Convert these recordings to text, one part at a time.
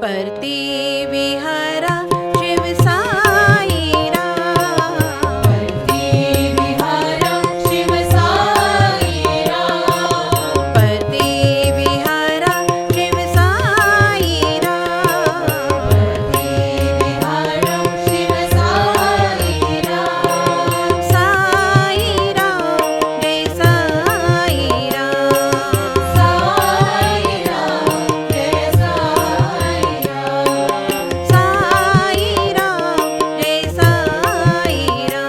परती विहारा शिव साईरा, परती विहारा शिव साईरा, परती विहारा शिव साईरा, परती विहारा शिव साईरा, साईरा जय साईरा, साईरा जय साईरा, साईरा जय साईरा,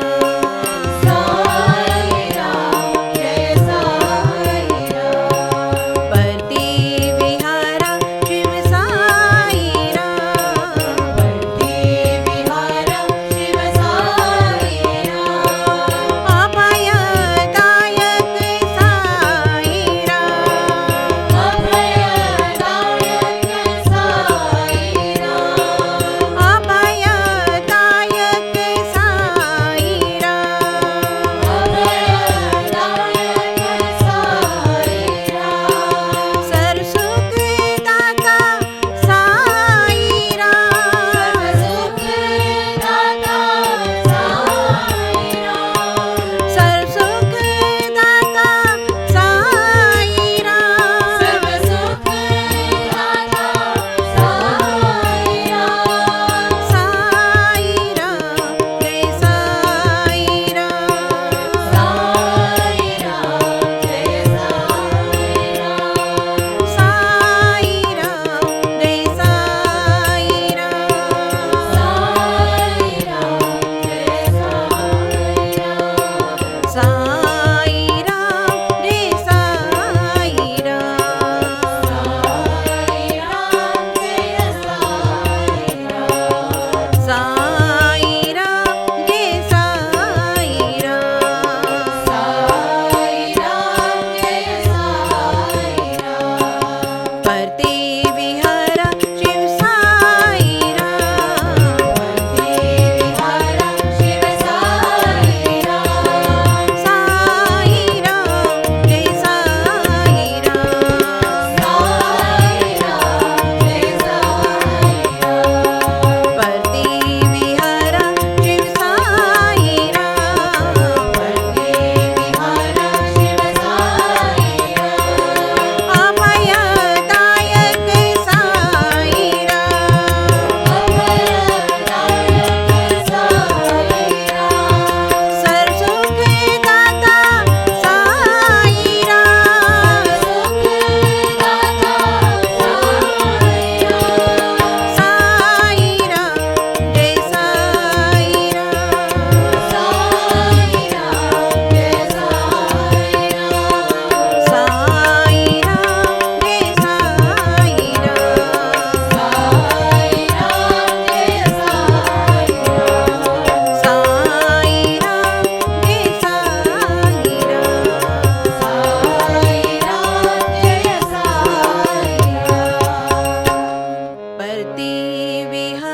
साईरा जय साईरा, परती विहारा शिव साईरा, परती विहारा शिव साईरा, अभयदायक साईरा, अभयदायक साईरा, अभयदायक साईरा, अभयदायक साईरा, सरसुखदाता साईरा, सर्वसुखदाता साईरा, सरसुखदाता साईरा, सर्वसुखदाता साईरा, साईरा जय साईरा, साईरा जय साईरा, साईरा जय साईरा, साईरा जय साईरा, साईरा जय साईरा, साईरा जय साईरा, साईरा जय साईरा, साईरा जय साईरा, परती विहारा शिव साईरा, परती विहारा शिव साईरा, साईरा जय साईरा, साईरा जय साईरा, परती विहारा शिव साईरा, परती विहारा शिव साईरा, अभयदायक साईरा, अभयदायक साईरा, सरसुखदाता साईरा, सुखदाता साईरा, साईरा जय साईरा, साईरा जय साईरा, साईरा जय साईरा, साईरा जय साईरा, साईरा जय साईरा, साईरा जय साईरा, परती विहारा